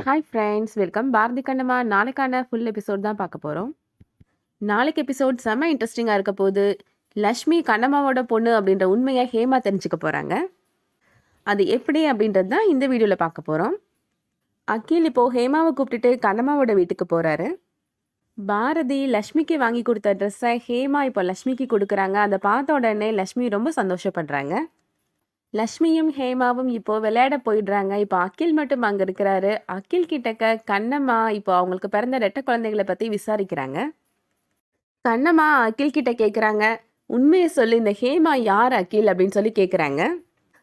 Hi friends, welcome. Bharathi Kannamma நாளைக்கான full episode தான் பார்க்க போகிறோம். நாளைக்கு எபிசோட் செம்ம இன்ட்ரெஸ்டிங்காக இருக்க போகுது. லக்ஷ்மி கண்ணம்மாவோட பொண்ணு அப்படின்ற உண்மையை ஹேமா தெரிஞ்சுக்க போகிறாங்க. அது எப்படி அப்படின்றது தான் இந்த வீடியோவில் பார்க்க போகிறோம். அகில் இப்போது ஹேமாவை கூப்பிட்டுட்டு கண்ணம்மாவோட வீட்டுக்கு போகிறாரு. பாரதி லக்ஷ்மிக்கு வாங்கி கொடுத்த ட்ரெஸ்ஸை ஹேமா இப்போ லக்ஷ்மிக்கு கொடுக்குறாங்க. அதை பார்த்த உடனே லக்ஷ்மி ரொம்ப சந்தோஷப்படுறாங்க. லக்ஷ்மியும் ஹேமாவும் இப்போ விளையாட போயிடுறாங்க. இப்போ அகில் மட்டும் அங்கே இருக்கிறாரு. அகில் கிட்டக்க கண்ணம்மா இப்போ அவங்களுக்கு பிறந்த ரெட்டை குழந்தைகளை பற்றி விசாரிக்கிறாங்க. கண்ணம்மா அகில் கிட்ட கேட்குறாங்க, உண்மையை சொல்லி இந்த ஹேமா யார் அகில் அப்படின்னு சொல்லி கேட்குறாங்க.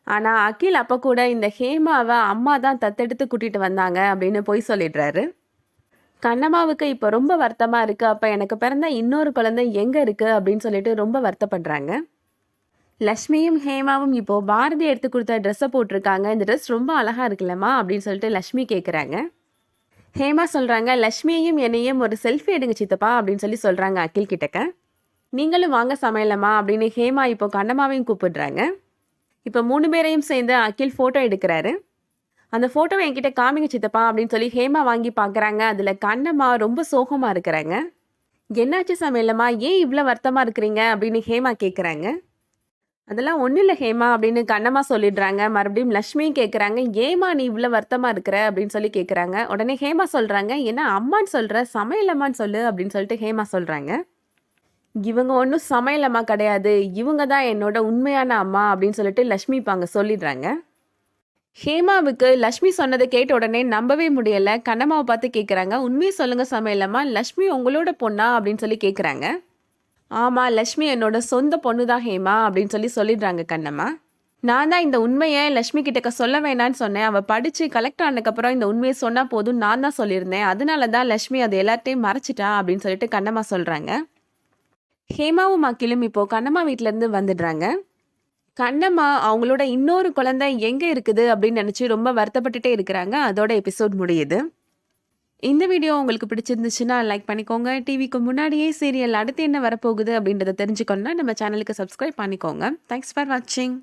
ஆனால் அகில் அப்போ கூட இந்த ஹேமாவை அம்மா தான் தத்தெடுத்து கூட்டிகிட்டு வந்தாங்க அப்படின்னு போய் சொல்லிடுறாரு. கண்ணம்மாவுக்கு இப்போ ரொம்ப வருத்தமாக இருக்குது. அப்போ எனக்கு பிறந்த இன்னொரு குழந்தை எங்கே இருக்குது அப்படின்னு சொல்லிட்டு ரொம்ப வருத்தப்படுறாங்க. லக்ஷ்மியும் ஹேமாவும் இப்போது பாரதி எடுத்து கொடுத்த ட்ரெஸ்ஸை போட்டிருக்காங்க. இந்த ட்ரெஸ் ரொம்ப அழகாக இருக்குல்லம்மா அப்படின்னு சொல்லிட்டு லக்ஷ்மி கேட்குறாங்க. ஹேமா சொல்கிறாங்க, லக்ஷ்மியையும் என்னையும் ஒரு செல்ஃபி எடுங்க சித்தப்பா அப்படின்னு சொல்லி சொல்கிறாங்க அகில் கிட்டக்க. நீங்களும் வாங்க சமையலம்மா அப்படின்னு ஹேமா இப்போ கண்ணம்மாவையும் கூப்பிடுறாங்க. இப்போ 3 பேரையும் சேர்ந்து அகில் ஃபோட்டோ எடுக்கிறாரு. அந்த ஃபோட்டோவை என்கிட்ட காமிங்க சித்தப்பா அப்படின்னு சொல்லி ஹேமா வாங்கி பார்க்குறாங்க. அதில் கண்ணம்மா ரொம்ப சோகமாக இருக்கிறாங்க. என்னாச்சு சமையலம்மா, ஏன் இவ்வளோ வருத்தமாக இருக்கிறீங்க அப்படின்னு ஹேமா கேட்குறாங்க. அதெல்லாம் ஒன்றும் இல்லை ஹேமா அப்படின்னு கண்ணம்மா சொல்லிடுறாங்க. மறுபடியும் லக்ஷ்மியும் கேட்குறாங்க, ஏமா நீ இவ்வளோ வருத்தமாக இருக்கிற அப்படின்னு சொல்லி கேட்குறாங்க. உடனே ஹேமா சொல்கிறாங்க, என்ன அம்மான்னு சொல்கிற, சமையலம்மான்னு சொல்லு அப்படின்னு சொல்லிட்டு ஹேமா சொல்கிறாங்க. இவங்க ஒன்றும் சமையலம்மா கிடையாது, இவங்க தான் என்னோட உண்மையான அம்மா அப்படின்னு சொல்லிட்டு லக்ஷ்மி இப்போ அங்கே சொல்லிடுறாங்க. ஹேமாவுக்கு லக்ஷ்மி சொன்னதை கேட்ட உடனே நம்பவே முடியலை. கண்ணம்மாவை பார்த்து கேட்குறாங்க, உண்மையை சொல்லுங்கள் சமையலம்மா, லக்ஷ்மி உங்களோட பொண்ணா அப்படின்னு சொல்லி கேட்குறாங்க. ஆமாம், லக்ஷ்மி என்னோட சொந்த பொண்ணு தான் ஹேமா அப்படின்னு சொல்லி சொல்லிடுறாங்க கண்ணம்மா. நான் தான் இந்த உண்மையை லக்ஷ்மி கிட்டக்க சொல்ல வேணான்னு சொன்னேன். அவள் படித்து கலெக்டர் ஆனதுக்கப்புறம் இந்த உண்மையை சொன்னால் போதும் நான் தான் சொல்லியிருந்தேன். அதனால தான் லக்ஷ்மி அது எல்லாத்தையும் மறைச்சிட்டா அப்படின்னு சொல்லிட்டு கண்ணம்மா சொல்கிறாங்க. ஹேமாவும் அகிலும் இப்போது கண்ணம்மா வீட்டிலேருந்து வந்துடுறாங்க. கண்ணம்மா அவங்களோட இன்னொரு குழந்தை எங்கே இருக்குது அப்படின்னு நினச்சி ரொம்ப வருத்தப்பட்டுட்டே இருக்கிறாங்க. அதோட எபிசோட் முடியுது. இந்த வீடியோ உங்களுக்கு பிடிச்சிருந்துச்சுன்னா லைக் பண்ணிக்கோங்க. டிவிக்கு முன்னாடியே சீரியல் அடுத்து என்ன வரப்போகுது அப்படின்றத தெரிஞ்சுக்கணுன்னா நம்ம சேனலுக்கு சப்ஸ்கிரைப் பண்ணிக்கோங்க. தேங்க்ஸ் ஃபார் வாட்சிங்.